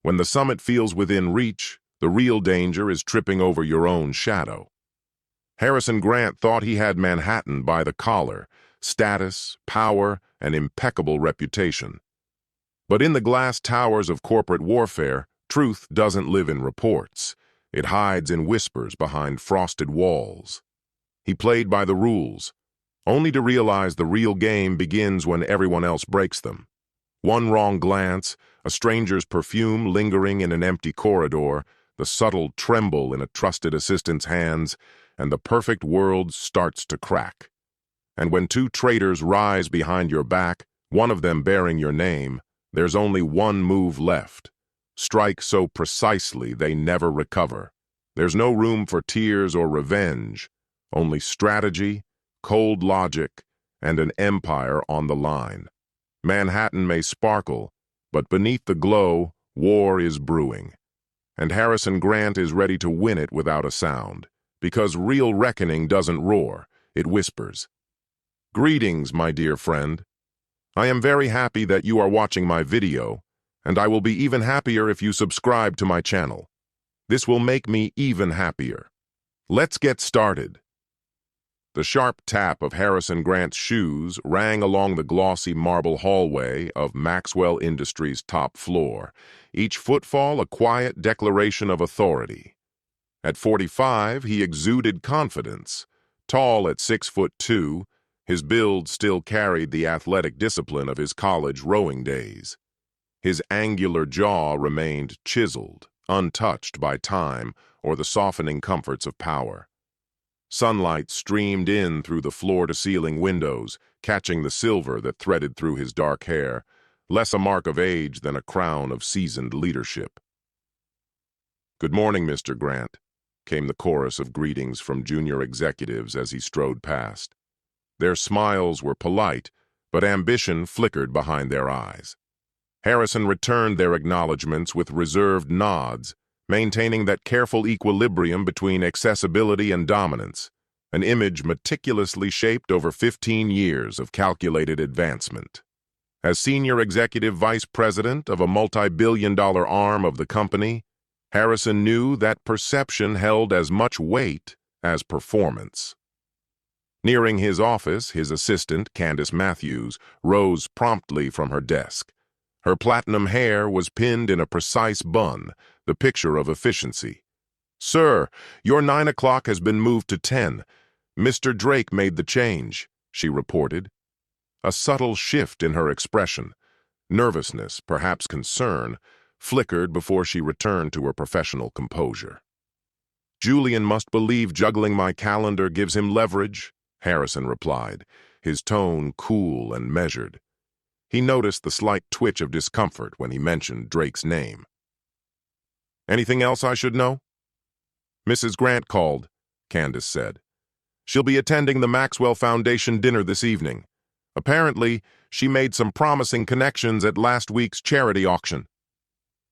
When the summit feels within reach, the real danger is tripping over your own shadow. Harrison Grant thought he had Manhattan by the collar: status, power, and impeccable reputation. But in the glass towers of corporate warfare, truth doesn't live in reports. It hides in whispers behind frosted walls. He played by the rules, only to realize the real game begins when everyone else breaks them. One wrong glance, a stranger's perfume lingering in an empty corridor, the subtle tremble in a trusted assistant's hands, and the perfect world starts to crack. And when two traitors rise behind your back, one of them bearing your name, there's only one move left. Strike so precisely they never recover. There's no room for tears or revenge, only strategy, cold logic, and an empire on the line. Manhattan may sparkle, but beneath the glow, war is brewing. And Harrison Grant is ready to win it without a sound, because real reckoning doesn't roar, it whispers. Greetings, my dear friend. I am very happy that you are watching my video, and I will be even happier if you subscribe to my channel. This will make me even happier. Let's get started. The sharp tap of Harrison Grant's shoes rang along the glossy marble hallway of Maxwell Industries' top floor, each footfall a quiet declaration of authority. At 45, he exuded confidence. Tall at 6'2", his build still carried the athletic discipline of his college rowing days. His angular jaw remained chiseled, untouched by time or the softening comforts of power. Sunlight streamed in through the floor-to-ceiling windows, catching the silver that threaded through his dark hair, less a mark of age than a crown of seasoned leadership. "Good morning, Mr. Grant," came the chorus of greetings from junior executives as he strode past. Their smiles were polite, but ambition flickered behind their eyes. Harrison returned their acknowledgments with reserved nods, maintaining that careful equilibrium between accessibility and dominance, an image meticulously shaped over 15 years of calculated advancement. As senior executive vice president of a multi-billion-dollar arm of the company, Harrison knew that perception held as much weight as performance. Nearing his office, his assistant, Candace Matthews, rose promptly from her desk. Her platinum hair was pinned in a precise bun, the picture of efficiency. "Sir, your 9 o'clock has been moved to 10. Mr. Drake made the change," she reported. A subtle shift in her expression, nervousness, perhaps concern, flickered before she returned to her professional composure. "Julian must believe juggling my calendar gives him leverage," Harrison replied, his tone cool and measured. He noticed the slight twitch of discomfort when he mentioned Drake's name. "Anything else I should know?" "Mrs. Grant called," Candace said. "She'll be attending the Maxwell Foundation dinner this evening. Apparently, she made some promising connections at last week's charity auction."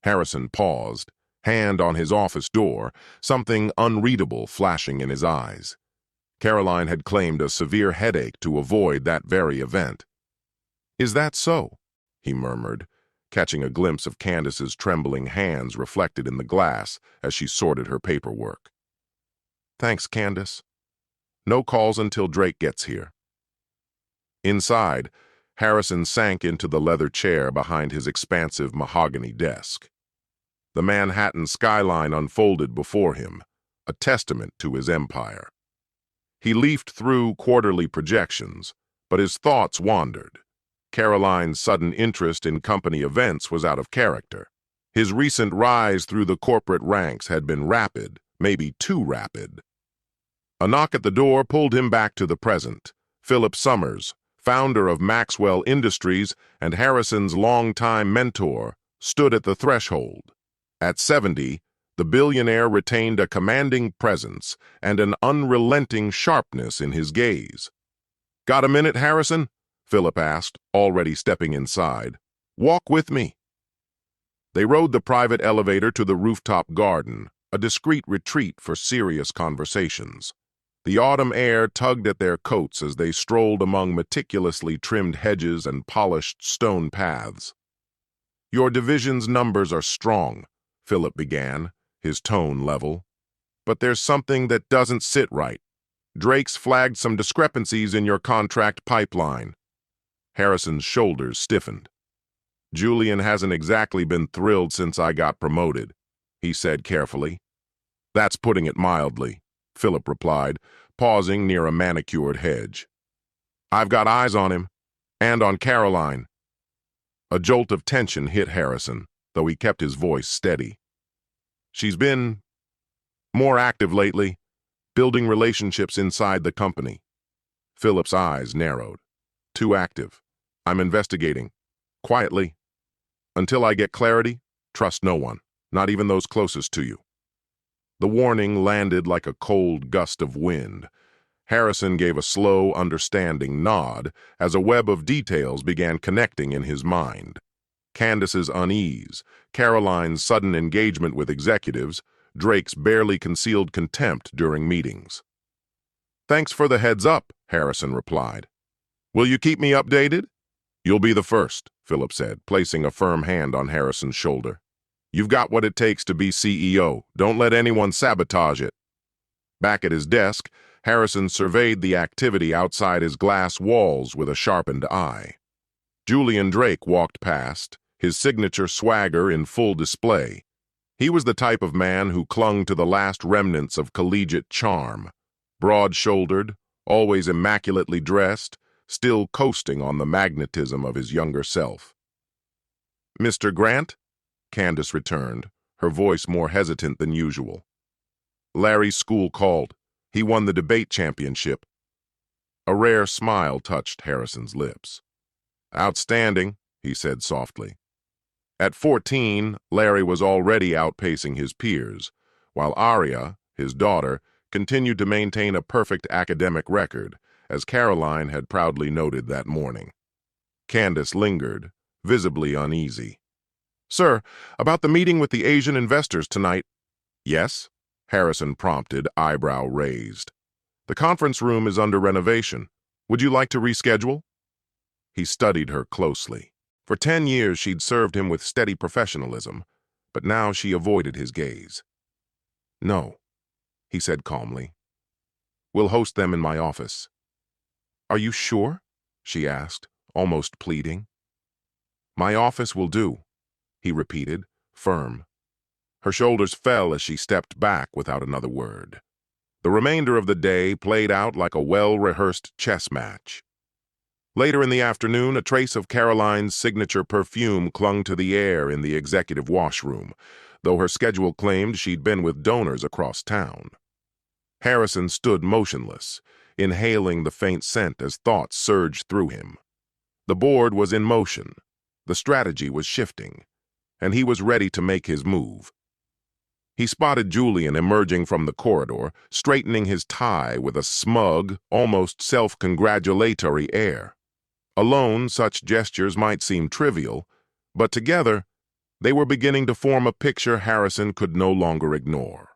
Harrison paused, hand on his office door, something unreadable flashing in his eyes. Caroline had claimed a severe headache to avoid that very event. "Is that so?" he murmured, catching a glimpse of Candace's trembling hands reflected in the glass as she sorted her paperwork. "Thanks, Candace. No calls until Drake gets here." Inside, Harrison sank into the leather chair behind his expansive mahogany desk. The Manhattan skyline unfolded before him, a testament to his empire. He leafed through quarterly projections, but his thoughts wandered. Caroline's sudden interest in company events was out of character. His recent rise through the corporate ranks had been rapid, maybe too rapid. A knock at the door pulled him back to the present. Philip Summers, founder of Maxwell Industries and Harrison's longtime mentor, stood at the threshold. At 70, the billionaire retained a commanding presence and an unrelenting sharpness in his gaze. "Got a minute, Harrison?" Philip asked, already stepping inside. "Walk with me." They rode the private elevator to the rooftop garden, a discreet retreat for serious conversations. The autumn air tugged at their coats as they strolled among meticulously trimmed hedges and polished stone paths. Your division's numbers are strong, Philip began, his tone level. But there's something that doesn't sit right. Drake's flagged some discrepancies in your contract pipeline. Harrison's shoulders stiffened. Julian hasn't exactly been thrilled since I got promoted, he said carefully. That's putting it mildly, Philip replied, pausing near a manicured hedge. I've got eyes on him, and on Caroline. A jolt of tension hit Harrison, though he kept his voice steady. She's been more active lately, building relationships inside the company. Philip's eyes narrowed. Too active. I'm investigating. Quietly. Until I get clarity, trust no one, not even those closest to you. The warning landed like a cold gust of wind. Harrison gave a slow, understanding nod as a web of details began connecting in his mind. Candace's unease, Caroline's sudden engagement with executives, Drake's barely concealed contempt during meetings. Thanks for the heads up, Harrison replied. Will you keep me updated? You'll be the first, Philip said, placing a firm hand on Harrison's shoulder. You've got what it takes to be CEO. Don't let anyone sabotage it. Back at his desk, Harrison surveyed the activity outside his glass walls with a sharpened eye. Julian Drake walked past, his signature swagger in full display. He was the type of man who clung to the last remnants of collegiate charm. Broad-shouldered, always immaculately dressed, still coasting on the magnetism of his younger self. Mr. Grant? Candace returned, her voice more hesitant than usual. Larry's school called. He won the debate championship. A rare smile touched Harrison's lips. Outstanding, he said softly. At 14, Larry was already outpacing his peers, while Aria, his daughter, continued to maintain a perfect academic record, as Caroline had proudly noted that morning. Candace lingered, visibly uneasy. Sir, about the meeting with the Asian investors tonight. Yes? Harrison prompted, eyebrow raised. The conference room is under renovation. Would you like to reschedule? He studied her closely. For 10 years she'd served him with steady professionalism, but now she avoided his gaze. No, he said calmly. We'll host them in my office. Are you sure? She asked, almost pleading. My office will do, he repeated, firm. Her shoulders fell as she stepped back without another word. The remainder of the day played out like a well-rehearsed chess match. Later in the afternoon, a trace of Caroline's signature perfume clung to the air in the executive washroom, though her schedule claimed she'd been with donors across town. Harrison stood motionless, inhaling the faint scent as thoughts surged through him. The board was in motion, the strategy was shifting, and he was ready to make his move. He spotted Julian emerging from the corridor, straightening his tie with a smug, almost self-congratulatory air. Alone, such gestures might seem trivial, but together, they were beginning to form a picture Harrison could no longer ignore.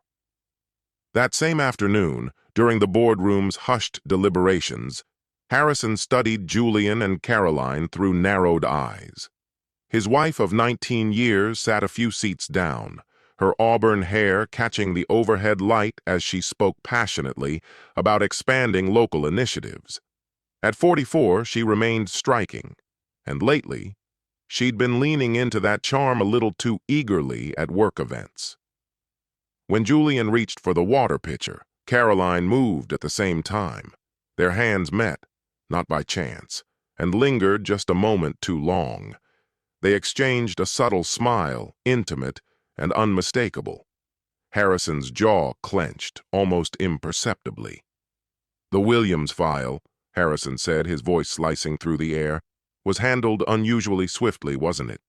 That same afternoon, during the boardroom's hushed deliberations, Harrison studied Julian and Caroline through narrowed eyes. His wife of 19 years sat a few seats down, her auburn hair catching the overhead light as she spoke passionately about expanding local initiatives. At 44, she remained striking, and lately, she'd been leaning into that charm a little too eagerly at work events. When Julian reached for the water pitcher, Caroline moved at the same time. Their hands met, not by chance, and lingered just a moment too long. They exchanged a subtle smile, intimate and unmistakable. Harrison's jaw clenched, almost imperceptibly. The Williams file, Harrison said, his voice slicing through the air, was handled unusually swiftly, wasn't it?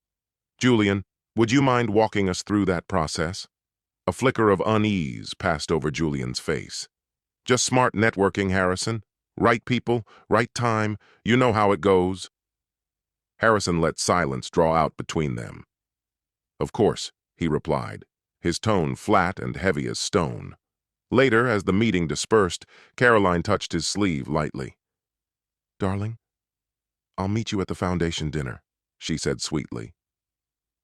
Julian, would you mind walking us through that process? A flicker of unease passed over Julian's face. Just smart networking, Harrison. Right people, right time, you know how it goes. Harrison let silence draw out between them. Of course, he replied, his tone flat and heavy as stone. Later, as the meeting dispersed, Caroline touched his sleeve lightly. Darling, I'll meet you at the foundation dinner, she said sweetly.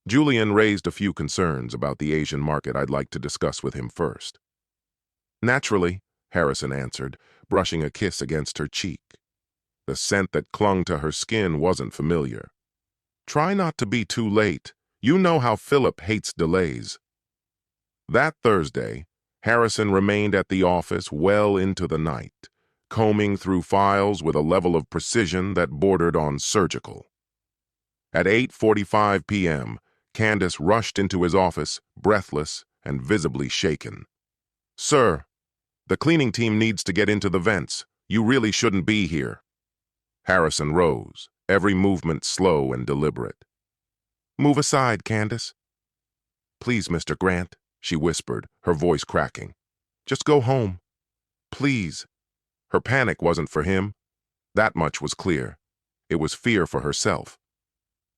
Julian raised a few concerns about the Asian market I'd like to discuss with him first. Naturally, Harrison answered, brushing a kiss against her cheek. The scent that clung to her skin wasn't familiar. Try not to be too late. You know how Philip hates delays. That Thursday, Harrison remained at the office well into the night, combing through files with a level of precision that bordered on surgical. At 8:45 p.m., Candace rushed into his office, breathless and visibly shaken. "Sir, the cleaning team needs to get into the vents. You really shouldn't be here." Harrison rose, every movement slow and deliberate. "Move aside, Candace." "Please, Mr. Grant," she whispered, her voice cracking. "Just go home. Please." Her panic wasn't for him. That much was clear. It was fear for herself.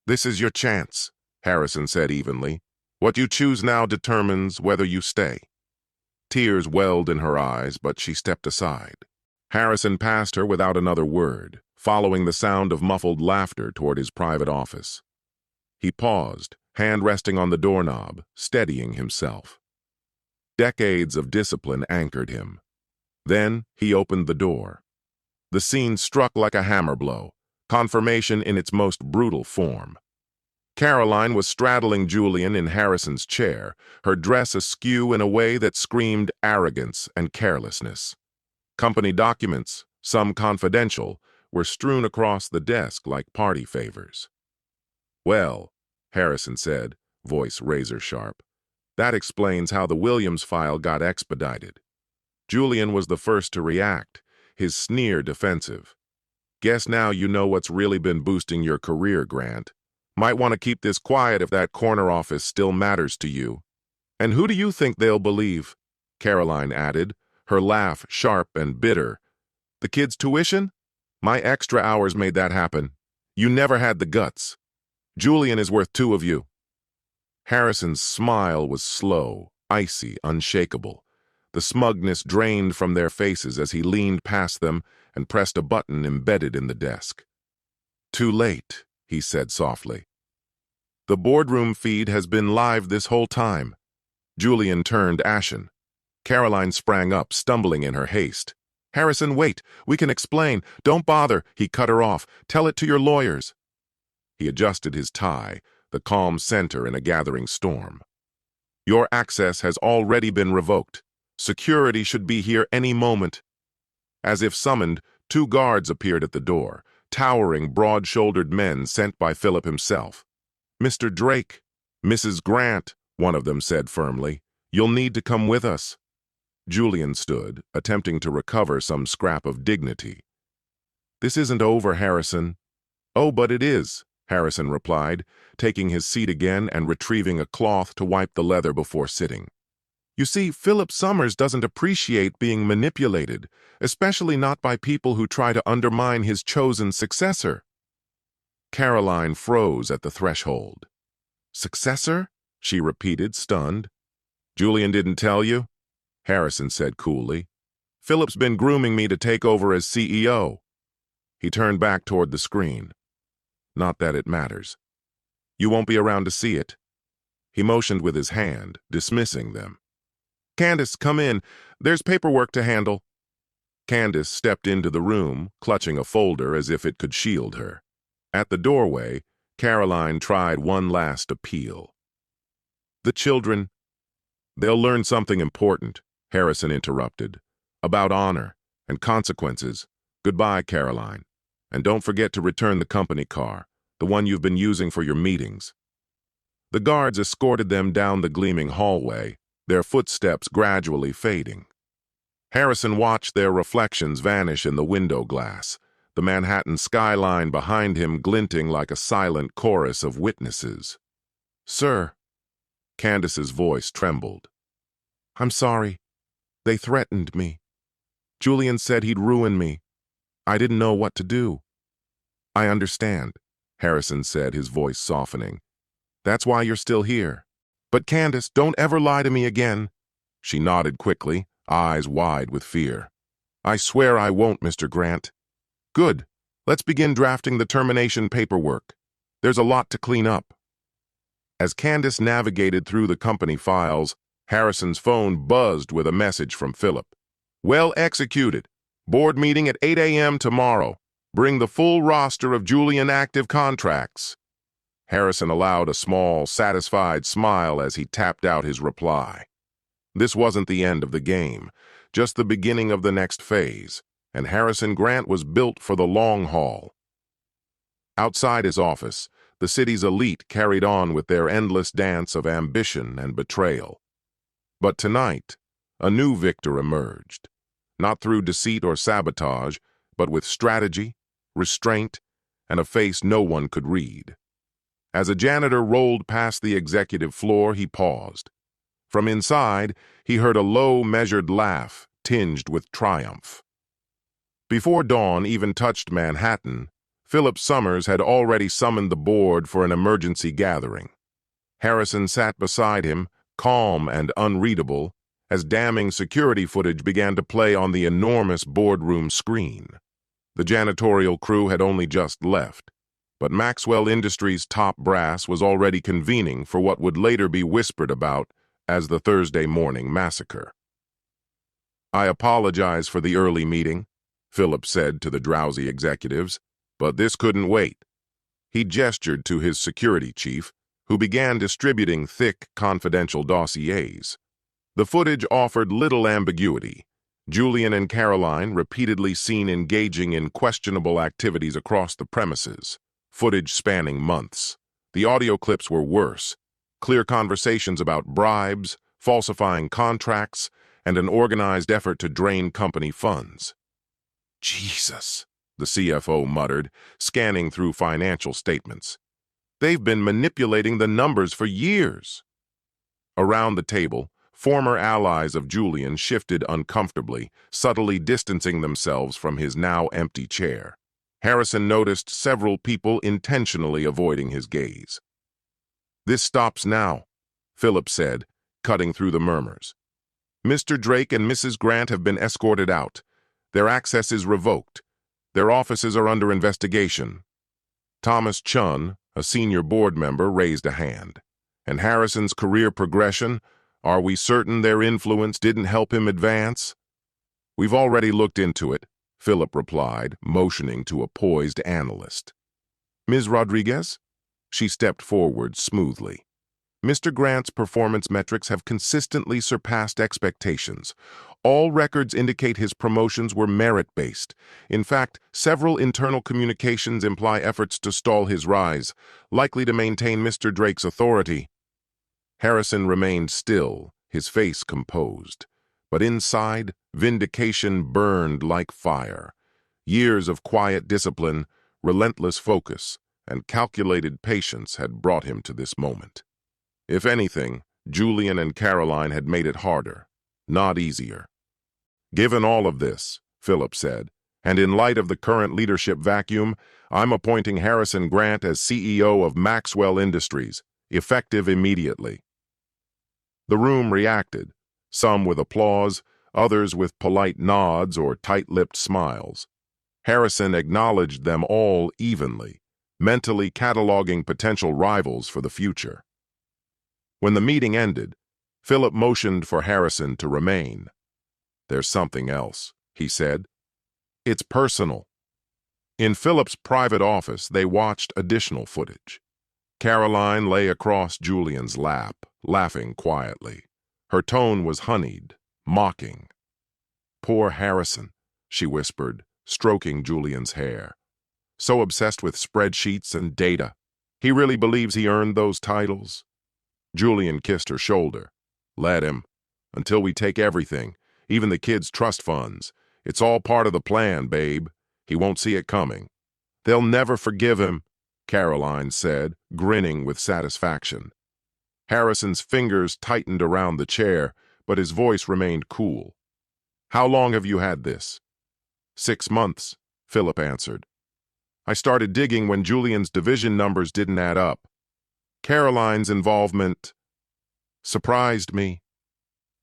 "This is your chance," Harrison said evenly. "What you choose now determines whether you stay." Tears welled in her eyes, but she stepped aside. Harrison passed her without another word, following the sound of muffled laughter toward his private office. He paused, hand resting on the doorknob, steadying himself. Decades of discipline anchored him. Then he opened the door. The scene struck like a hammer blow, confirmation in its most brutal form. Caroline was straddling Julian in Harrison's chair, her dress askew in a way that screamed arrogance and carelessness. Company documents, some confidential, were strewn across the desk like party favors. "Well," Harrison said, voice razor-sharp, "that explains how the Williams file got expedited." Julian was the first to react, his sneer defensive. "Guess now you know what's really been boosting your career, Grant. Might want to keep this quiet if that corner office still matters to you." "And who do you think they'll believe?" Caroline added, her laugh sharp and bitter. "The kids' tuition? My extra hours made that happen. You never had the guts. Julian is worth two of you." Harrison's smile was slow, icy, unshakable. The smugness drained from their faces as he leaned past them and pressed a button embedded in the desk. "Too late," he said softly. "The boardroom feed has been live this whole time." Julian turned ashen. Caroline sprang up, stumbling in her haste. "Harrison, wait. We can explain. Don't bother," he cut her off. "Tell it to your lawyers." He adjusted his tie, the calm center in a gathering storm. "Your access has already been revoked. Security should be here any moment." As if summoned, two guards appeared at the door, towering, broad-shouldered men sent by Philip himself. "Mr. Drake, Mrs. Grant," one of them said firmly, "you'll need to come with us." Julian stood, attempting to recover some scrap of dignity. "This isn't over, Harrison." "Oh, but it is," Harrison replied, taking his seat again and retrieving a cloth to wipe the leather before sitting. "You see, Philip Summers doesn't appreciate being manipulated, especially not by people who try to undermine his chosen successor." Caroline froze at the threshold. "Successor?" she repeated, stunned. "Julian didn't tell you?" Harrison said coolly. "Philip's been grooming me to take over as CEO." He turned back toward the screen. "Not that it matters. You won't be around to see it." He motioned with his hand, dismissing them. "Candace, come in. There's paperwork to handle." Candace stepped into the room, clutching a folder as if it could shield her. At the doorway, Caroline tried one last appeal. "The children, they'll learn something important," Harrison interrupted, "about honor and consequences. Goodbye, Caroline. And don't forget to return the company car, the one you've been using for your meetings." The guards escorted them down the gleaming hallway, their footsteps gradually fading. Harrison watched their reflections vanish in the window glass, the Manhattan skyline behind him glinting like a silent chorus of witnesses. "Sir," Candace's voice trembled. "I'm sorry. They threatened me. Julian said he'd ruin me. I didn't know what to do." "I understand," Harrison said, his voice softening. "That's why you're still here. But Candace, don't ever lie to me again." She nodded quickly, eyes wide with fear. "I swear I won't, Mr. Grant." "Good. Let's begin drafting the termination paperwork. There's a lot to clean up." As Candace navigated through the company files, Harrison's phone buzzed with a message from Philip. Well executed. Board meeting at 8 a.m. tomorrow. Bring the full roster of Julian active contracts. Harrison allowed a small, satisfied smile as he tapped out his reply. This wasn't the end of the game, just the beginning of the next phase, and Harrison Grant was built for the long haul. Outside his office, the city's elite carried on with their endless dance of ambition and betrayal. But tonight, a new victor emerged, not through deceit or sabotage, but with strategy, restraint, and a face no one could read. As a janitor rolled past the executive floor, he paused. From inside, he heard a low, measured laugh, tinged with triumph. Before dawn even touched Manhattan, Philip Summers had already summoned the board for an emergency gathering. Harrison sat beside him, calm and unreadable, as damning security footage began to play on the enormous boardroom screen. The janitorial crew had only just left, but Maxwell Industries' top brass was already convening for what would later be whispered about as the Thursday morning massacre. I apologize for the early meeting, Philip said to the drowsy executives, but this couldn't wait. He gestured to his security chief, who began distributing thick, confidential dossiers. The footage offered little ambiguity. Julian and Caroline repeatedly seen engaging in questionable activities across the premises, footage spanning months. The audio clips were worse. Clear conversations about bribes, falsifying contracts, and an organized effort to drain company funds. Jesus, the CFO muttered, scanning through financial statements. They've been manipulating the numbers for years. Around the table, former allies of Julian shifted uncomfortably, subtly distancing themselves from his now empty chair. Harrison noticed several people intentionally avoiding his gaze. This stops now, Philip said, cutting through the murmurs. Mr. Drake and Mrs. Grant have been escorted out. Their access is revoked. Their offices are under investigation. Thomas Chun, a senior board member, raised a hand. And Harrison's career progression, are we certain their influence didn't help him advance? We've already looked into it, Philip replied, motioning to a poised analyst. Ms. Rodriguez? She stepped forward smoothly. Mr. Grant's performance metrics have consistently surpassed expectations. All records indicate his promotions were merit-based. In fact, several internal communications imply efforts to stall his rise, likely to maintain Mr. Drake's authority. Harrison remained still, his face composed. But inside, vindication burned like fire. Years of quiet discipline, relentless focus, and calculated patience had brought him to this moment. If anything, Julian and Caroline had made it harder, not easier. Given all of this, Philip said, and in light of the current leadership vacuum, I'm appointing Harrison Grant as CEO of Maxwell Industries, effective immediately. The room reacted, some with applause, others with polite nods or tight-lipped smiles. Harrison acknowledged them all evenly, mentally cataloging potential rivals for the future. When the meeting ended, Philip motioned for Harrison to remain. There's something else, he said. It's personal. In Philip's private office, they watched additional footage. Caroline lay across Julian's lap, laughing quietly. Her tone was honeyed, mocking. Poor Harrison, she whispered, stroking Julian's hair. So obsessed with spreadsheets and data. He really believes he earned those titles? Julian kissed her shoulder. Let him. Until we take everything, even the kids' trust funds. It's all part of the plan, babe. He won't see it coming. They'll never forgive him, Caroline said, grinning with satisfaction. Harrison's fingers tightened around the chair, but his voice remained cool. How long have you had this? 6 months, Philip answered. I started digging when Julian's division numbers didn't add up. Caroline's involvement surprised me.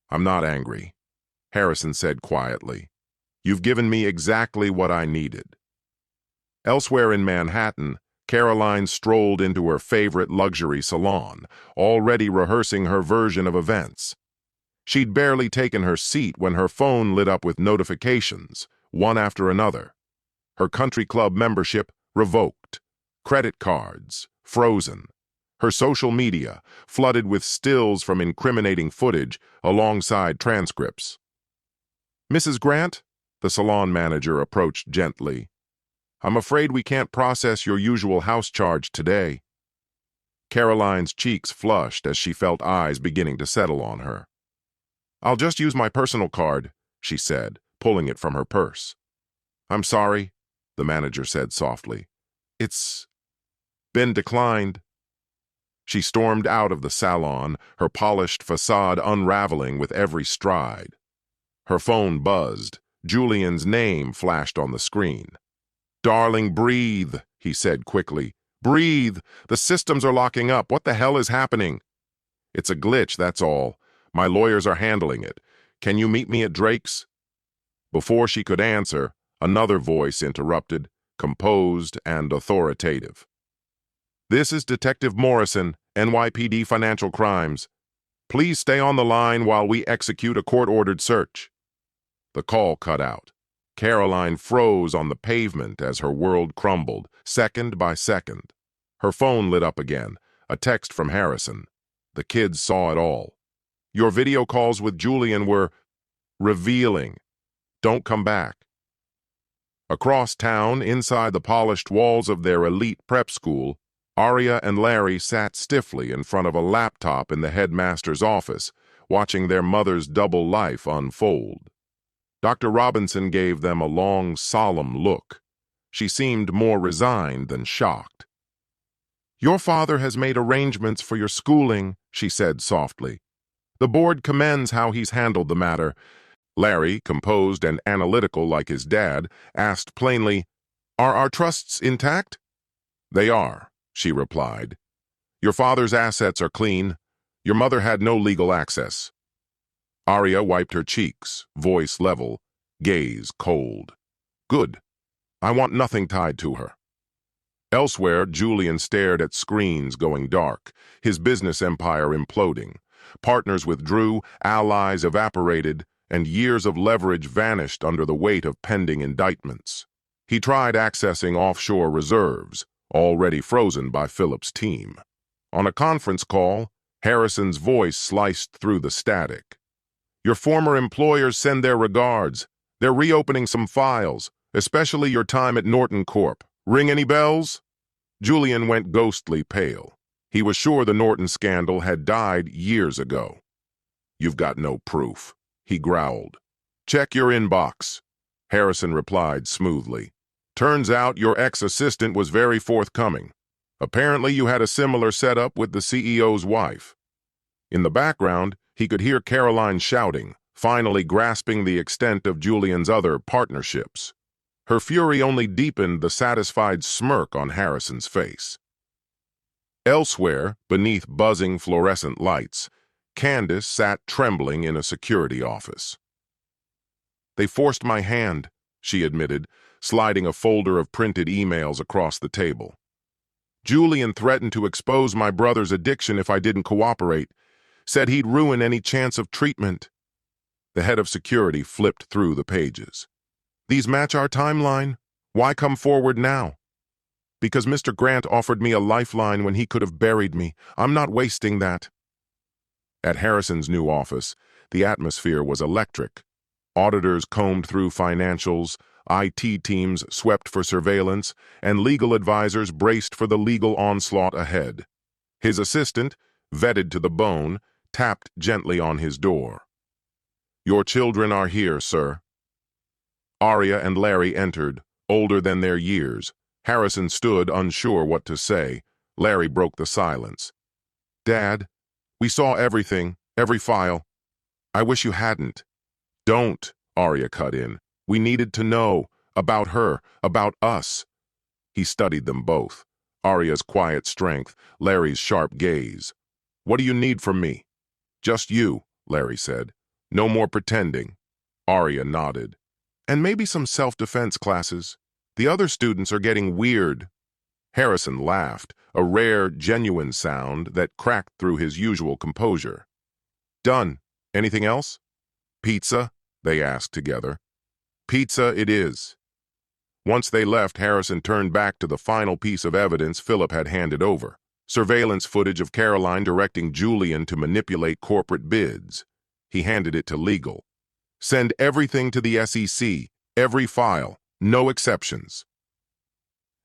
I'm not angry, Harrison said quietly. You've given me exactly what I needed. Elsewhere in Manhattan, Caroline strolled into her favorite luxury salon, already rehearsing her version of events. She'd barely taken her seat when her phone lit up with notifications, one after another. Her country club membership revoked. Credit cards frozen. Her social media flooded with stills from incriminating footage alongside transcripts. "Mrs. Grant?" The salon manager approached gently. "I'm afraid we can't process your usual house charge today." Caroline's cheeks flushed as she felt eyes beginning to settle on her. "I'll just use my personal card," she said, pulling it from her purse. "I'm sorry," the manager said softly. "It's been declined." She stormed out of the salon, her polished facade unraveling with every stride. Her phone buzzed. Julian's name flashed on the screen. "Darling, breathe," he said quickly. "Breathe. The systems are locking up. What the hell is happening?" "It's a glitch, that's all. My lawyers are handling it. Can you meet me at Drake's?" Before she could answer, another voice interrupted, composed and authoritative. "This is Detective Morrison, NYPD Financial Crimes. Please stay on the line while we execute a court-ordered search." The call cut out. Caroline froze on the pavement as her world crumbled, second by second. Her phone lit up again, a text from Harrison. The kids saw it all. "Your video calls with Julian were revealing. Don't come back." Across town, inside the polished walls of their elite prep school, Aria and Larry sat stiffly in front of a laptop in the headmaster's office, watching their mother's double life unfold. Dr. Robinson gave them a long, solemn look. She seemed more resigned than shocked. "Your father has made arrangements for your schooling," she said softly. "The board commends how he's handled the matter." Larry, composed and analytical like his dad, asked plainly, "Are our trusts intact?" "They are," she replied. "Your father's assets are clean. Your mother had no legal access." Aria wiped her cheeks, voice level, gaze cold. "Good. I want nothing tied to her." Elsewhere, Julian stared at screens going dark, his business empire imploding. Partners withdrew, allies evaporated, and years of leverage vanished under the weight of pending indictments. He tried accessing offshore reserves, already frozen by Philip's team. On a conference call, Harrison's voice sliced through the static. "Your former employers send their regards. They're reopening some files, especially your time at Norton Corp. Ring any bells?" Julian went ghostly pale. He was sure the Norton scandal had died years ago. "You've got no proof," he growled. "Check your inbox," Harrison replied smoothly. "Turns out your ex-assistant was very forthcoming. Apparently you had a similar setup with the CEO's wife." In the background, he could hear Caroline shouting, finally grasping the extent of Julian's other partnerships. Her fury only deepened the satisfied smirk on Harrison's face. Elsewhere, beneath buzzing fluorescent lights, Candace sat trembling in a security office. "They forced my hand," she admitted, sliding a folder of printed emails across the table. "Julian threatened to expose my brother's addiction if I didn't cooperate, said he'd ruin any chance of treatment." The head of security flipped through the pages. "These match our timeline. Why come forward now?" "Because Mr. Grant offered me a lifeline when he could have buried me. I'm not wasting that." At Harrison's new office, the atmosphere was electric. Auditors combed through financials, IT teams swept for surveillance, and legal advisors braced for the legal onslaught ahead. His assistant, vetted to the bone, tapped gently on his door. "Your children are here, sir." Aria and Larry entered, older than their years. Harrison stood, unsure what to say. Larry broke the silence. "Dad, we saw everything, every file. I wish you hadn't." "Don't," Aria cut in. "We needed to know. About her. About us." He studied them both. Aria's quiet strength, Larry's sharp gaze. "What do you need from me?" "Just you," Larry said. "No more pretending." Aria nodded. "And maybe some self-defense classes. The other students are getting weird." Harrison laughed, a rare, genuine sound that cracked through his usual composure. Done. Anything else? Pizza? They asked together. Pizza it is. Once they left, Harrison turned back to the final piece of evidence Philip had handed over. Surveillance footage of Caroline directing Julian to manipulate corporate bids. He handed it to legal. Send everything to the SEC, every file, no exceptions.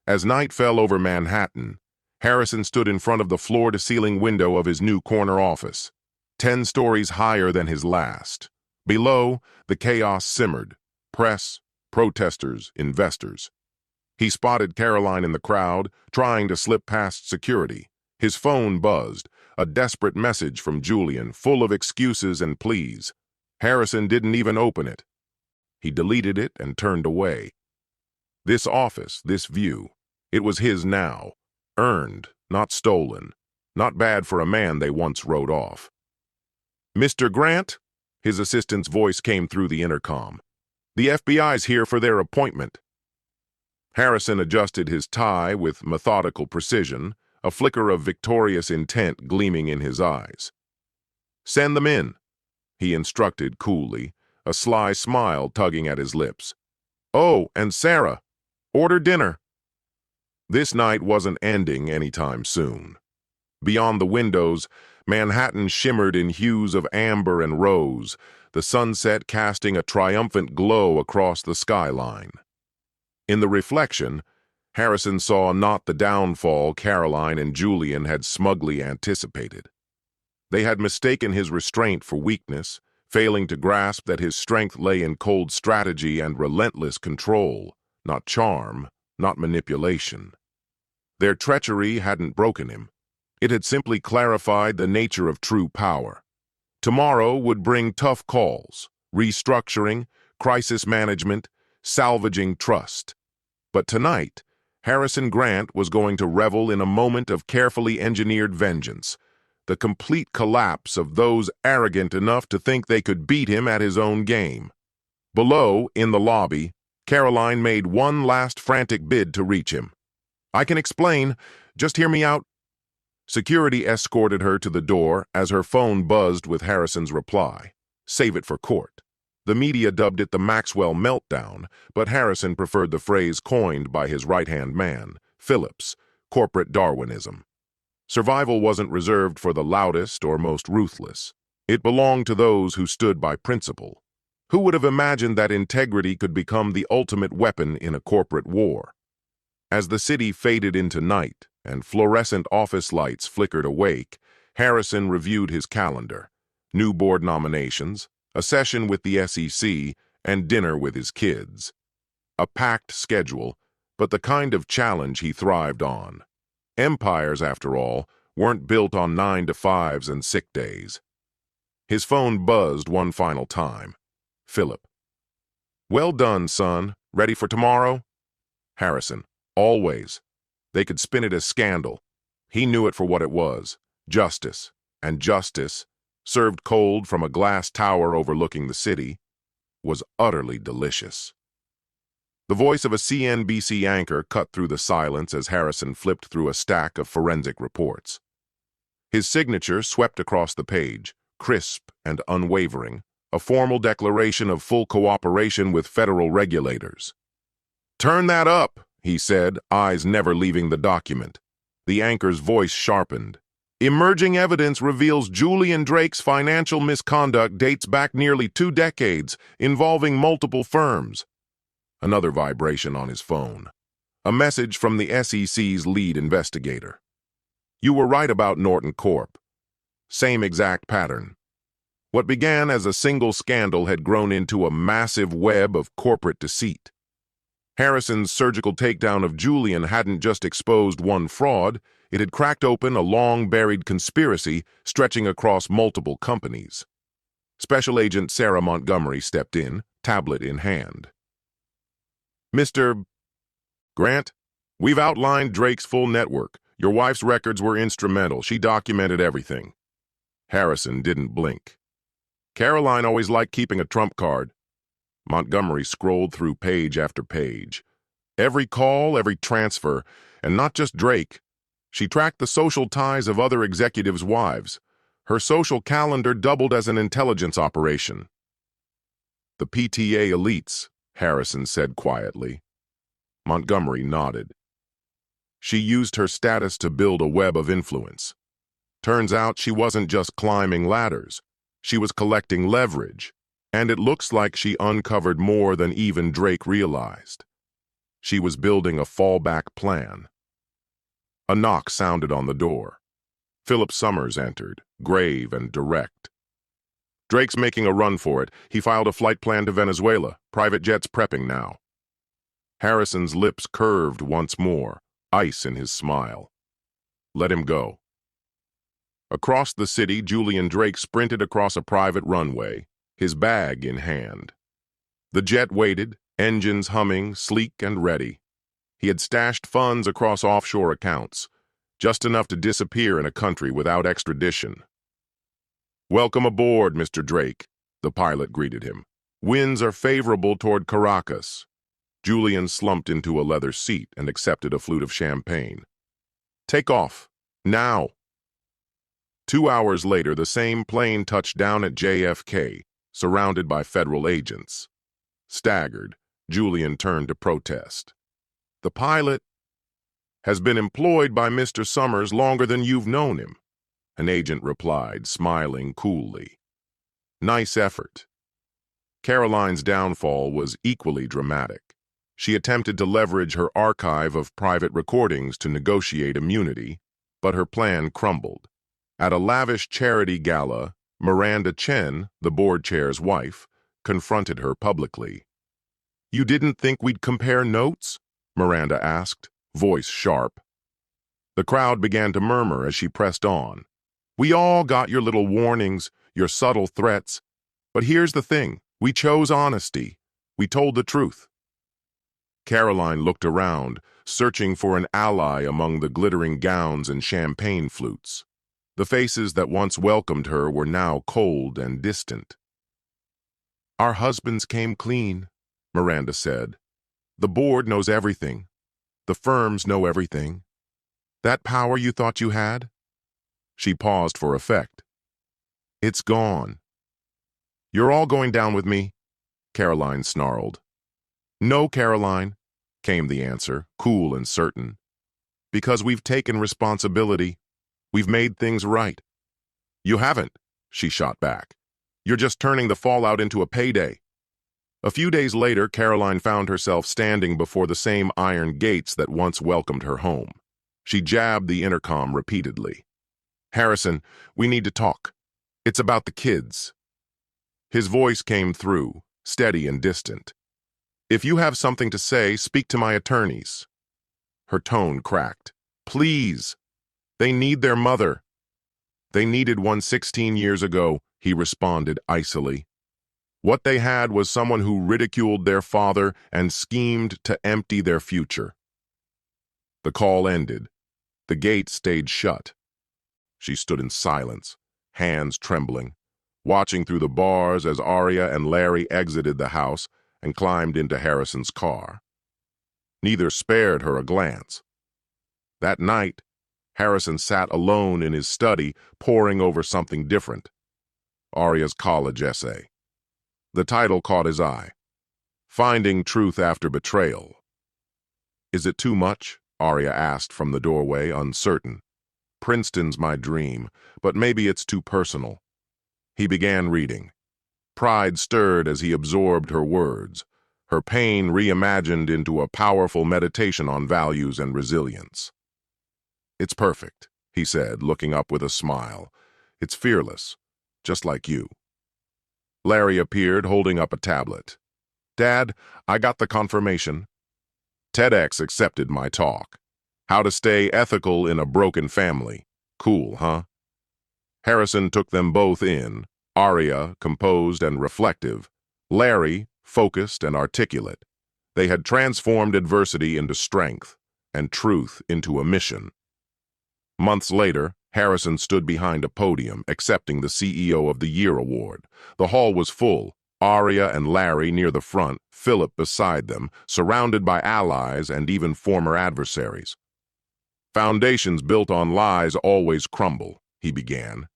As night fell over Manhattan, Harrison stood in front of the floor-to-ceiling window of his new corner office, 10 stories higher than his last. Below, the chaos simmered. Press, protesters, investors. He spotted Caroline in the crowd, trying to slip past security. His phone buzzed, a desperate message from Julian, full of excuses and pleas. Harrison didn't even open it. He deleted it and turned away. This office, this view, it was his now. Earned, not stolen. Not bad for a man they once wrote off. Mr. Grant? His assistant's voice came through the intercom. The FBI's here for their appointment. Harrison adjusted his tie with methodical precision, a flicker of victorious intent gleaming in his eyes. Send them in, he instructed coolly, a sly smile tugging at his lips. Oh, and Sarah, order dinner. This night wasn't ending anytime soon. Beyond the windows, Manhattan shimmered in hues of amber and rose, the sunset casting a triumphant glow across the skyline. In the reflection, Harrison saw not the downfall Caroline and Julian had smugly anticipated. They had mistaken his restraint for weakness, failing to grasp that his strength lay in cold strategy and relentless control, not charm, not manipulation. Their treachery hadn't broken him. It had simply clarified the nature of true power. Tomorrow would bring tough calls, restructuring, crisis management, salvaging trust. But tonight, Harrison Grant was going to revel in a moment of carefully engineered vengeance, the complete collapse of those arrogant enough to think they could beat him at his own game. Below, in the lobby, Caroline made one last frantic bid to reach him. I can explain, just hear me out. Security escorted her to the door as her phone buzzed with Harrison's reply. Save it for court. The media dubbed it the Maxwell meltdown, but Harrison preferred the phrase coined by his right-hand man, Phillips, corporate Darwinism. Survival wasn't reserved for the loudest or most ruthless. It belonged to those who stood by principle. Who would have imagined that integrity could become the ultimate weapon in a corporate war? As the city faded into night and fluorescent office lights flickered awake, Harrison reviewed his calendar. New board nominations, a session with the SEC, and dinner with his kids. A packed schedule, but the kind of challenge he thrived on. Empires, after all, weren't built on 9-to-5s and sick days. His phone buzzed one final time. Philip. Well done, son. Ready for tomorrow? Harrison. Always. They could spin it as scandal. He knew it for what it was. Justice. And justice, served cold from a glass tower overlooking the city, was utterly delicious. The voice of a CNBC anchor cut through the silence as Harrison flipped through a stack of forensic reports. His signature swept across the page, crisp and unwavering, a formal declaration of full cooperation with federal regulators. Turn that up, he said, eyes never leaving the document. The anchor's voice sharpened. Emerging evidence reveals Julian Drake's financial misconduct dates back nearly 2 decades, involving multiple firms. Another vibration on his phone. A message from the SEC's lead investigator. You were right about Norton Corp. Same exact pattern. What began as a single scandal had grown into a massive web of corporate deceit. Harrison's surgical takedown of Julian hadn't just exposed one fraud, it had cracked open a long-buried conspiracy stretching across multiple companies. Special Agent Sarah Montgomery stepped in, tablet in hand. Mr. Grant, we've outlined Drake's full network. Your wife's records were instrumental. She documented everything. Harrison didn't blink. Caroline always liked keeping a trump card. Montgomery scrolled through page after page. Every call, every transfer, and not just Drake. She tracked the social ties of other executives' wives. Her social calendar doubled as an intelligence operation. The PTA elites, Harrison said quietly. Montgomery nodded. She used her status to build a web of influence. Turns out she wasn't just climbing ladders. She was collecting leverage, and it looks like she uncovered more than even Drake realized. She was building a fallback plan. A knock sounded on the door. Philip Summers entered, grave and direct. Drake's making a run for it. He filed a flight plan to Venezuela. Private jets prepping now. Harrison's lips curved once more, ice in his smile. Let him go. Across the city, Julian Drake sprinted across a private runway, his bag in hand. The jet waited, engines humming, sleek and ready. He had stashed funds across offshore accounts, just enough to disappear in a country without extradition. "Welcome aboard, Mr. Drake," the pilot greeted him. "Winds are favorable toward Caracas." Julian slumped into a leather seat and accepted a flute of champagne. "Take off. Now." 2 hours later, the same plane touched down at JFK, surrounded by federal agents. Staggered, Julian turned to protest. "The pilot has been employed by Mr. Summers longer than you've known him," an agent replied, smiling coolly. "Nice effort." Caroline's downfall was equally dramatic. She attempted to leverage her archive of private recordings to negotiate immunity, but her plan crumbled. At a lavish charity gala, Miranda Chen, the board chair's wife, confronted her publicly. "You didn't think we'd compare notes?" Miranda asked, voice sharp. The crowd began to murmur as she pressed on. "We all got your little warnings, your subtle threats. But here's the thing, we chose honesty. We told the truth." Caroline looked around, searching for an ally among the glittering gowns and champagne flutes. The faces that once welcomed her were now cold and distant. "Our husbands came clean," Miranda said. "The board knows everything. The firms know everything. That power you thought you had?" She paused for effect. "It's gone." "You're all going down with me," Caroline snarled. "No, Caroline," came the answer, cool and certain. "Because we've taken responsibility. We've made things right." "You haven't," she shot back. "You're just turning the fallout into a payday." A few days later, Caroline found herself standing before the same iron gates that once welcomed her home. She jabbed the intercom repeatedly. "Harrison, we need to talk. It's about the kids." His voice came through, steady and distant. "If you have something to say, speak to my attorneys." Her tone cracked. "Please. They need their mother." "They needed one 16 years ago," he responded icily. "What they had was someone who ridiculed their father and schemed to empty their future." The call ended. The gate stayed shut. She stood in silence, hands trembling, watching through the bars as Aria and Larry exited the house and climbed into Harrison's car. Neither spared her a glance. That night, Harrison sat alone in his study, poring over something different. Aria's college essay. The title caught his eye. "Finding Truth After Betrayal." "Is it too much?" Aria asked from the doorway, uncertain. "Princeton's my dream, but maybe it's too personal." He began reading. Pride stirred as he absorbed her words, her pain reimagined into a powerful meditation on values and resilience. "It's perfect," he said, looking up with a smile. "It's fearless, just like you." Larry appeared, holding up a tablet. "Dad, I got the confirmation." TEDx accepted my talk. How to stay ethical in a broken family. Cool, huh? Harrison took them both in, Aria, composed and reflective, Larry, focused and articulate. They had transformed adversity into strength, and truth into a mission. Months later, Harrison stood behind a podium, accepting the CEO of the Year award. The hall was full, Arya and Larry near the front, Philip beside them, surrounded by allies and even former adversaries. "Foundations built on lies always crumble," he began.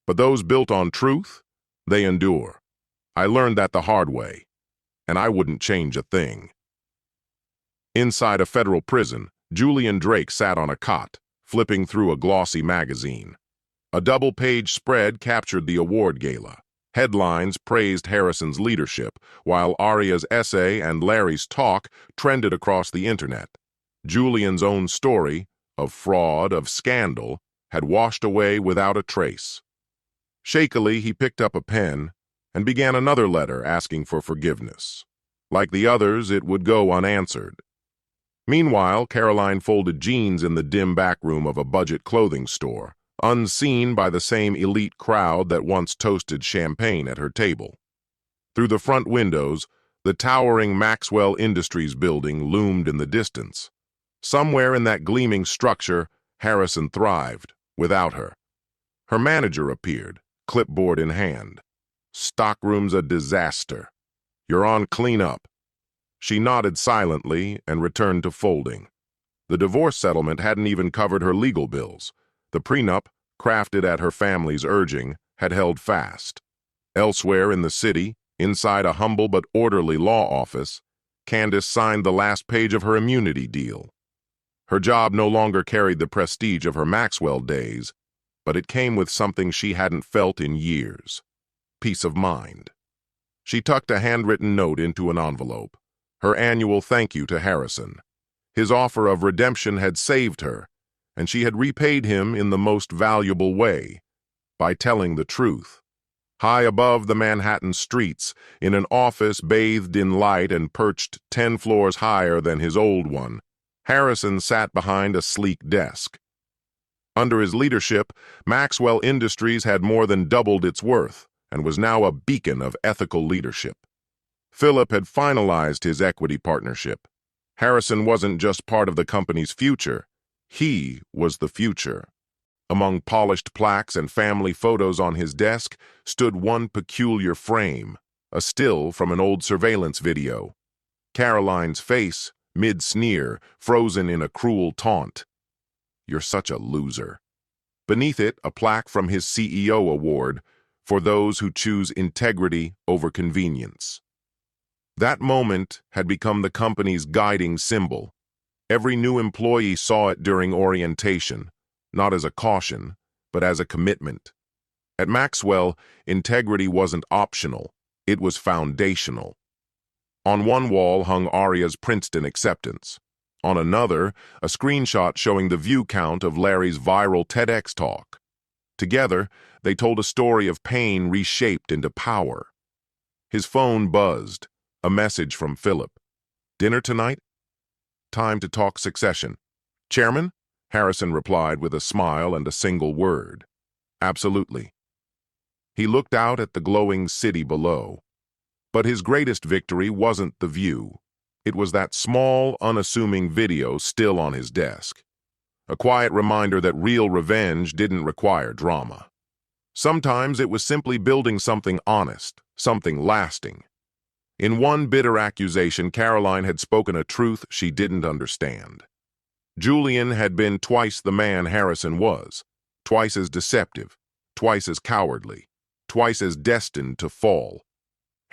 "But those built on truth, they endure. I learned that the hard way, and I wouldn't change a thing." Inside a federal prison, Julian Drake sat on a cot, flipping through a glossy magazine. A double-page spread captured the award gala. Headlines praised Harrison's leadership, while Arya's essay and Larry's talk trended across the internet. Julian's own story, of fraud, of scandal, had washed away without a trace. Shakily, he picked up a pen and began another letter asking for forgiveness. Like the others, it would go unanswered. Meanwhile, Caroline folded jeans in the dim back room of a budget clothing store, unseen by the same elite crowd that once toasted champagne at her table. Through the front windows, the towering Maxwell Industries building loomed in the distance. Somewhere in that gleaming structure, Harrison thrived, without her. Her manager appeared, clipboard in hand. "Stockroom's a disaster. You're on cleanup." She nodded silently and returned to folding. The divorce settlement hadn't even covered her legal bills. The prenup, crafted at her family's urging, had held fast. Elsewhere in the city, inside a humble but orderly law office, Candace signed the last page of her immunity deal. Her job no longer carried the prestige of her Maxwell days, but it came with something she hadn't felt in years: peace of mind. She tucked a handwritten note into an envelope, her annual thank you to Harrison. His offer of redemption had saved her, and she had repaid him in the most valuable way, by telling the truth. High above the Manhattan streets, in an office bathed in light and perched 10 floors higher than his old one, Harrison sat behind a sleek desk. Under his leadership, Maxwell Industries had more than doubled its worth and was now a beacon of ethical leadership. Philip had finalized his equity partnership. Harrison wasn't just part of the company's future, he was the future. Among polished plaques and family photos on his desk stood one peculiar frame, a still from an old surveillance video. Caroline's face, mid-sneer, frozen in a cruel taunt. "You're such a loser." Beneath it, a plaque from his CEO award, for those who choose integrity over convenience. That moment had become the company's guiding symbol. Every new employee saw it during orientation, not as a caution, but as a commitment. At Maxwell, integrity wasn't optional, it was foundational. On one wall hung Arya's Princeton acceptance. On another, a screenshot showing the view count of Larry's viral TEDx talk. Together, they told a story of pain reshaped into power. His phone buzzed, a message from Philip. "Dinner tonight? Time to talk succession." "Chairman?" Harrison replied with a smile and a single word. "Absolutely." He looked out at the glowing city below. But his greatest victory wasn't the view. It was that small, unassuming video still on his desk. A quiet reminder that real revenge didn't require drama. Sometimes it was simply building something honest, something lasting. In one bitter accusation, Caroline had spoken a truth she didn't understand. Julian had been twice the man Harrison was, twice as deceptive, twice as cowardly, twice as destined to fall.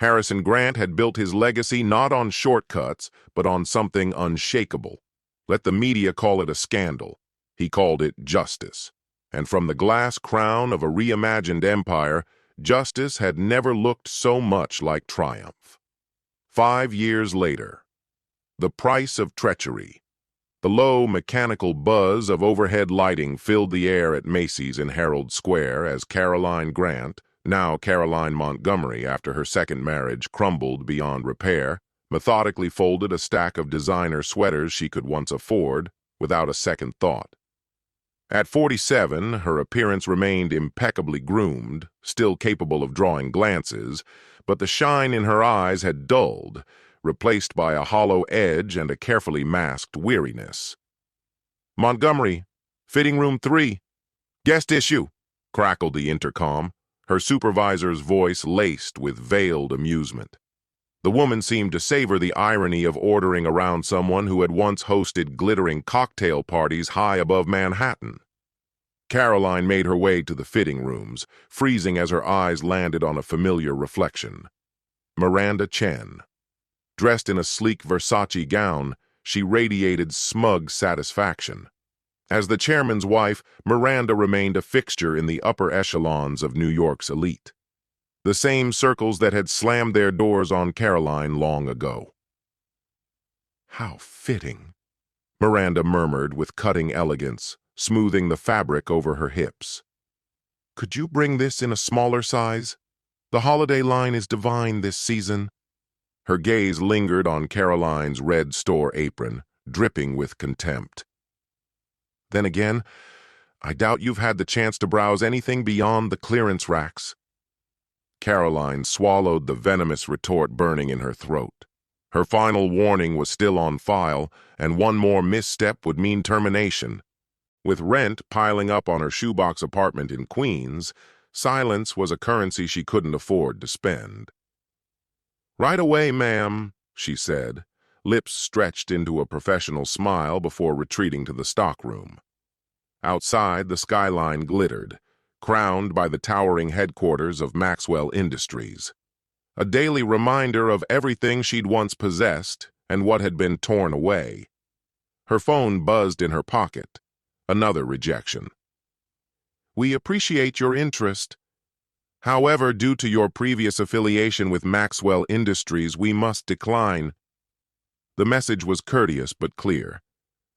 Harrison Grant had built his legacy not on shortcuts, but on something unshakable. Let the media call it a scandal. He called it justice. And from the glass crown of a reimagined empire, justice had never looked so much like triumph. 5 years later. The price of treachery. The low, mechanical buzz of overhead lighting filled the air at Macy's in Herald Square as Caroline Grant, now Caroline Montgomery after her second marriage, crumbled beyond repair, methodically folded a stack of designer sweaters she could once afford, without a second thought. At 47, her appearance remained impeccably groomed, still capable of drawing glances, but the shine in her eyes had dulled, replaced by a hollow edge and a carefully masked weariness. "Montgomery, fitting room 3. Guest issue," crackled the intercom. her supervisor's voice laced with veiled amusement. The woman seemed to savor the irony of ordering around someone who had once hosted glittering cocktail parties high above Manhattan. Caroline made her way to the fitting rooms, freezing as her eyes landed on a familiar reflection. Miranda Chen. Dressed in a sleek Versace gown, she radiated smug satisfaction. As the chairman's wife, Miranda remained a fixture in the upper echelons of New York's elite. The same circles that had slammed their doors on Caroline long ago. "How fitting," Miranda murmured with cutting elegance, smoothing the fabric over her hips. "Could you bring this in a smaller size? The holiday line is divine this season." Her gaze lingered on Caroline's red store apron, dripping with contempt. "Then again, I doubt you've had the chance to browse anything beyond the clearance racks." Caroline swallowed the venomous retort burning in her throat. Her final warning was still on file, and one more misstep would mean termination. With rent piling up on her shoebox apartment in Queens, silence was a currency she couldn't afford to spend. "Right away, ma'am," she said, lips stretched into a professional smile before retreating to the stockroom. Outside, the skyline glittered, crowned by the towering headquarters of Maxwell Industries. A daily reminder of everything she'd once possessed and what had been torn away. Her phone buzzed in her pocket. Another rejection. "We appreciate your interest. However, due to your previous affiliation with Maxwell Industries, we must decline." The message was courteous but clear.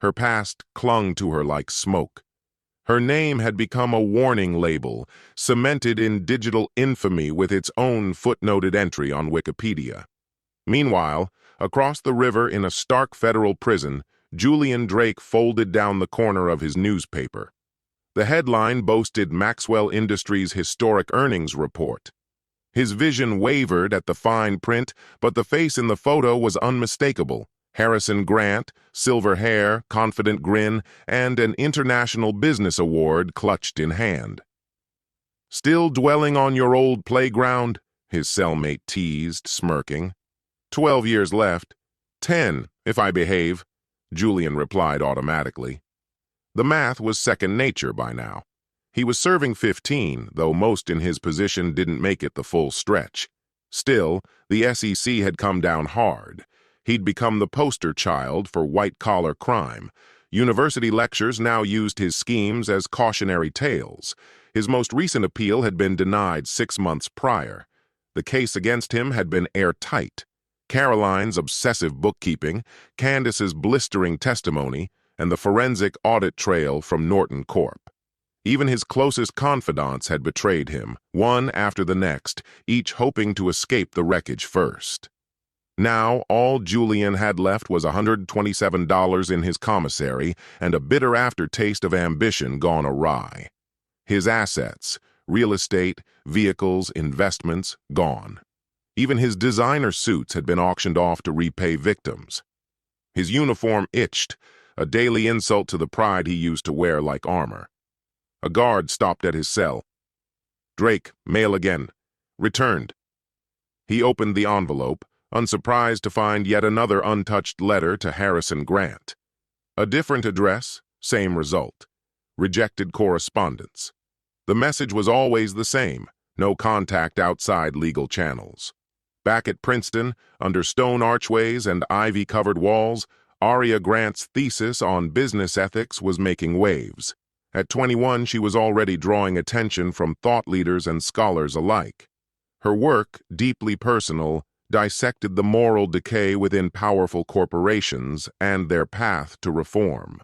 Her past clung to her like smoke. Her name had become a warning label, cemented in digital infamy with its own footnoted entry on Wikipedia. Meanwhile, across the river in a Stark federal prison, Julian Drake folded down the corner of his newspaper. The headline boasted Maxwell Industries' historic earnings report. His vision wavered at the fine print, but the face in the photo was unmistakable. Harrison Grant, silver hair, confident grin, and an international business award clutched in hand. "Still dwelling on your old playground?" his cellmate teased, smirking. 12 years left. 10, if I behave," Julian replied automatically. The math was second nature by now. He was serving 15, though most in his position didn't make it the full stretch. Still, the SEC had come down hard. He'd become the poster child for white-collar crime. University lectures now used his schemes as cautionary tales. His most recent appeal had been denied 6 months prior. The case against him had been airtight. Caroline's obsessive bookkeeping, Candace's blistering testimony, and the forensic audit trail from Norton Corp. Even his closest confidants had betrayed him, one after the next, each hoping to escape the wreckage first. Now, all Julian had left was $127 in his commissary and a bitter aftertaste of ambition gone awry. His assets, real estate, vehicles, investments, gone. Even his designer suits had been auctioned off to repay victims. His uniform itched, a daily insult to the pride he used to wear like armor. A guard stopped at his cell. "Drake, mail again. Returned." He opened the envelope, unsurprised to find yet another untouched letter to Harrison Grant. A different address, same result. Rejected correspondence. The message was always the same, no contact outside legal channels. Back at Princeton, under stone archways and ivy-covered walls, Aria Grant's thesis on business ethics was making waves. At 21, she was already drawing attention from thought leaders and scholars alike. Her work, deeply personal, dissected the moral decay within powerful corporations and their path to reform.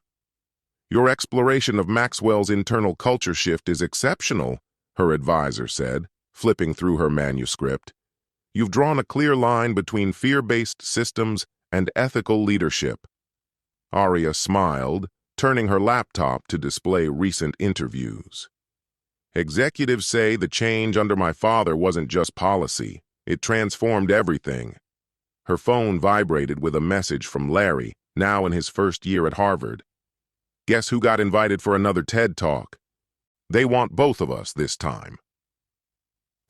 "Your exploration of Maxwell's internal culture shift is exceptional," her advisor said, flipping through her manuscript. "You've drawn a clear line between fear-based systems and ethical leadership." Aria smiled, turning her laptop to display recent interviews. "Executives say the change under my father wasn't just policy. It transformed everything." Her phone vibrated with a message from Larry, now in his first year at Harvard. "Guess who got invited for another TED Talk? They want both of us this time."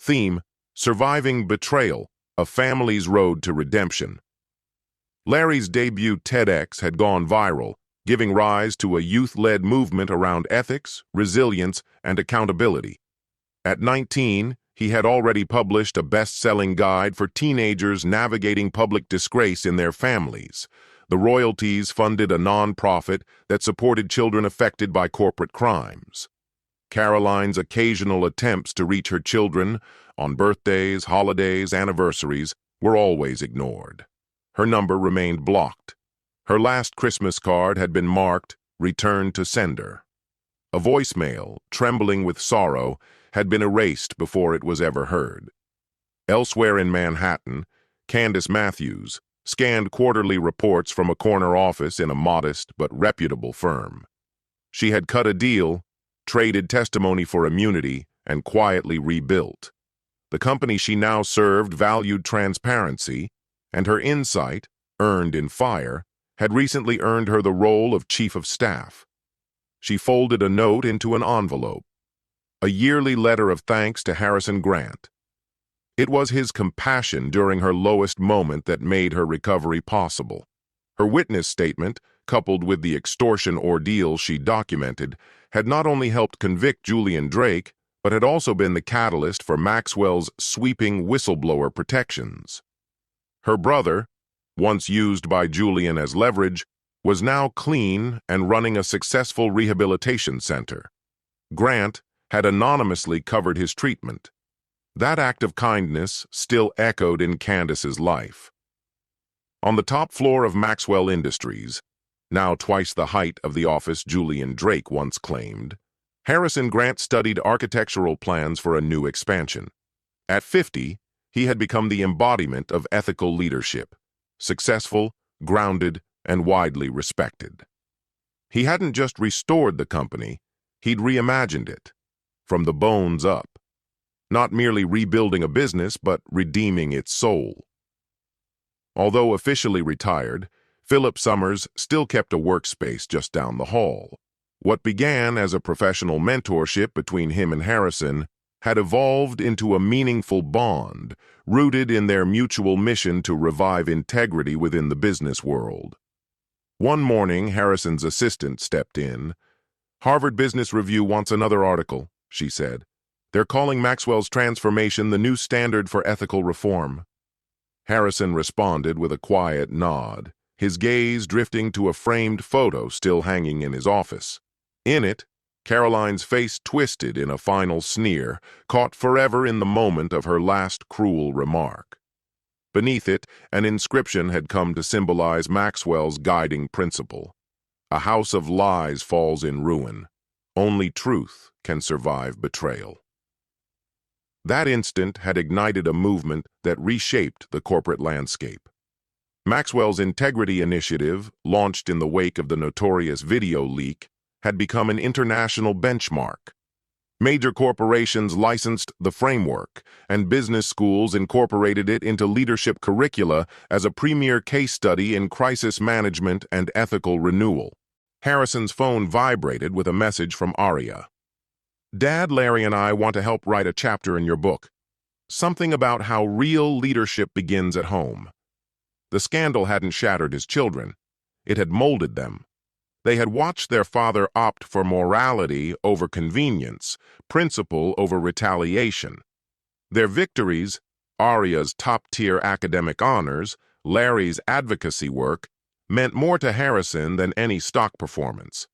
Theme: Surviving Betrayal, A Family's Road to Redemption. Larry's debut TEDx had gone viral, giving rise to a youth-led movement around ethics, resilience, and accountability. At 19, he had already published a best-selling guide for teenagers navigating public disgrace in their families. The royalties funded a non-profit that supported children affected by corporate crimes. Caroline's occasional attempts to reach her children on birthdays, holidays, anniversaries were always ignored. Her number remained blocked. Her last Christmas card had been marked "Return to Sender." A voicemail, trembling with sorrow, had been erased before it was ever heard. Elsewhere in Manhattan, Candace Matthews scanned quarterly reports from a corner office in a modest but reputable firm. She had cut a deal, traded testimony for immunity, and quietly rebuilt. The company she now served valued transparency, and her insight, earned in fire, had recently earned her the role of chief of staff. She folded a note into an envelope, a yearly letter of thanks to Harrison Grant. It was his compassion during her lowest moment that made her recovery possible. Her witness statement, coupled with the extortion ordeal she documented, had not only helped convict Julian Drake, but had also been the catalyst for Maxwell's sweeping whistleblower protections. Her brother, once used by Julian as leverage, was now clean and running a successful rehabilitation center. Grant had anonymously covered his treatment. That act of kindness still echoed in Candace's life. On the top floor of Maxwell Industries, now twice the height of the office Julian Drake once claimed, Harrison Grant studied architectural plans for a new expansion. At 50, he had become the embodiment of ethical leadership, successful, grounded, and widely respected. He hadn't just restored the company, he'd reimagined it, from the bones up. Not merely rebuilding a business, but redeeming its soul. Although officially retired, Philip Summers still kept a workspace just down the hall. What began as a professional mentorship between him and Harrison had evolved into a meaningful bond, rooted in their mutual mission to revive integrity within the business world. One morning, Harrison's assistant stepped in. "Harvard Business Review wants another article," she said. "They're calling Maxwell's transformation the new standard for ethical reform." Harrison responded with a quiet nod, his gaze drifting to a framed photo still hanging in his office. In it, Caroline's face twisted in a final sneer, caught forever in the moment of her last cruel remark. Beneath it, an inscription had come to symbolize Maxwell's guiding principle. "A house of lies falls in ruin. Only truth can survive betrayal." That instant had ignited a movement that reshaped the corporate landscape. Maxwell's Integrity Initiative, launched in the wake of the notorious video leak, had become an international benchmark. Major corporations licensed the framework, and business schools incorporated it into leadership curricula as a premier case study in crisis management and ethical renewal. Harrison's phone vibrated with a message from Aria. "Dad, Larry, and I want to help write a chapter in your book. Something about how real leadership begins at home." The scandal hadn't shattered his children. It had molded them. They had watched their father opt for morality over convenience, principle over retaliation. Their victories, Aria's top-tier academic honors, Larry's advocacy work, meant more to Harrison than any stock performance.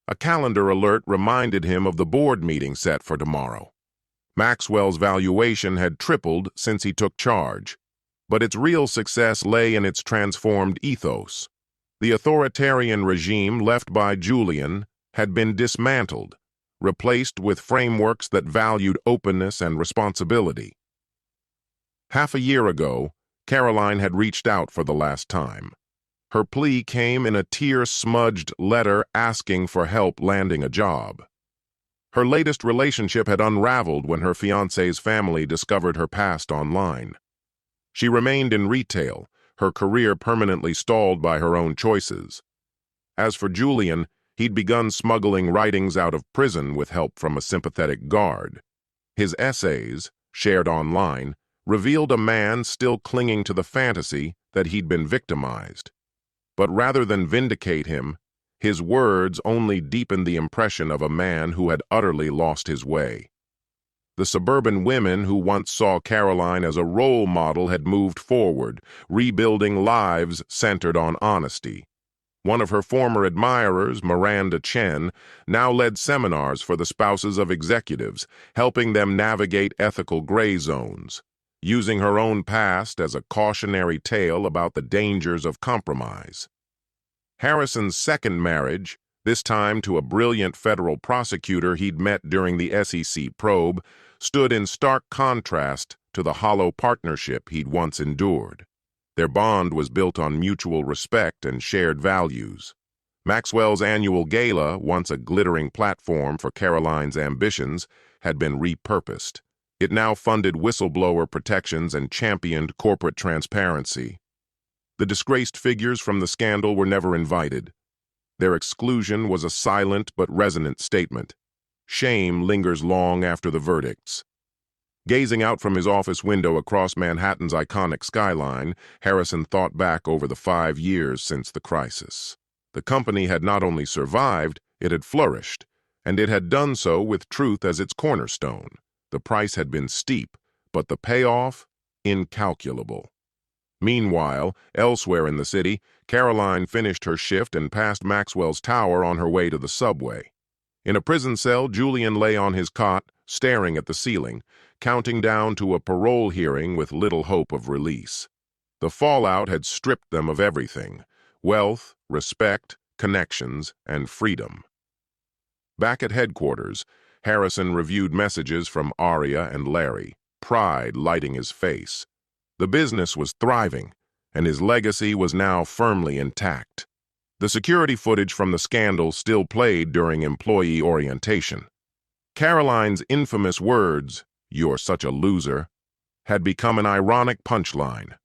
A calendar alert reminded him of the board meeting set for tomorrow. Maxwell's valuation had tripled since he took charge, but its real success lay in its transformed ethos. The authoritarian regime left by Julian had been dismantled, replaced with frameworks that valued openness and responsibility. Half a year ago, Caroline had reached out for the last time. Her plea came in a tear-smudged letter asking for help landing a job. Her latest relationship had unraveled when her fiancé's family discovered her past online. She remained in retail, her career permanently stalled by her own choices. As for Julian, he'd begun smuggling writings out of prison with help from a sympathetic guard. His essays, shared online, revealed a man still clinging to the fantasy that he'd been victimized. But rather than vindicate him, his words only deepened the impression of a man who had utterly lost his way. The suburban women who once saw Caroline as a role model had moved forward, rebuilding lives centered on honesty. One of her former admirers, Miranda Chen, now led seminars for the spouses of executives, helping them navigate ethical gray zones, using her own past as a cautionary tale about the dangers of compromise. Harrison's second marriage, this time to a brilliant federal prosecutor he'd met during the SEC probe, stood in stark contrast to the hollow partnership he'd once endured. Their bond was built on mutual respect and shared values. Maxwell's annual gala, once a glittering platform for Caroline's ambitions, had been repurposed. It now funded whistleblower protections and championed corporate transparency. The disgraced figures from the scandal were never invited. Their exclusion was a silent but resonant statement. Shame lingers long after the verdicts. Gazing out from his office window across Manhattan's iconic skyline, Harrison thought back over the 5 years since the crisis. The company had not only survived, it had flourished, and it had done so with truth as its cornerstone. The price had been steep, but the payoff, incalculable. Meanwhile, elsewhere in the city, Caroline finished her shift and passed Maxwell's tower on her way to the subway. In a prison cell, Julian lay on his cot, staring at the ceiling, counting down to a parole hearing with little hope of release. The fallout had stripped them of everything: wealth, respect, connections, and freedom. Back at headquarters, Harrison reviewed messages from Aria and Larry, pride lighting his face. The business was thriving, and his legacy was now firmly intact. The security footage from the scandal still played during employee orientation. Caroline's infamous words, "You're such a loser," had become an ironic punchline.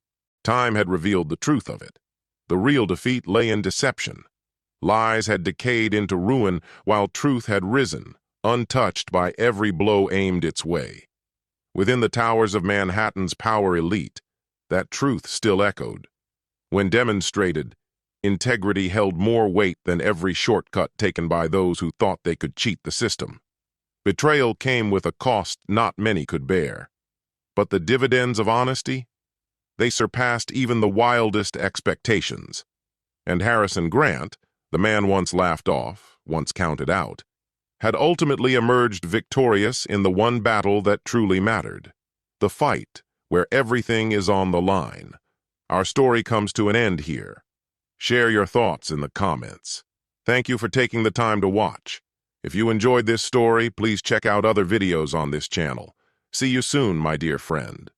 Time had revealed the truth of it. The real defeat lay in deception. Lies had decayed into ruin while truth had risen, untouched by every blow aimed its way. Within the towers of Manhattan's power elite, that truth still echoed. When demonstrated, integrity held more weight than every shortcut taken by those who thought they could cheat the system. Betrayal came with a cost not many could bear. But the dividends of honesty? They surpassed even the wildest expectations. And Harrison Grant, the man once laughed off, once counted out, had ultimately emerged victorious in the one battle that truly mattered: the fight where everything is on the line. Our story comes to an end here. Share your thoughts in the comments. Thank you for taking the time to watch. If you enjoyed this story, please check out other videos on this channel. See you soon, my dear friend.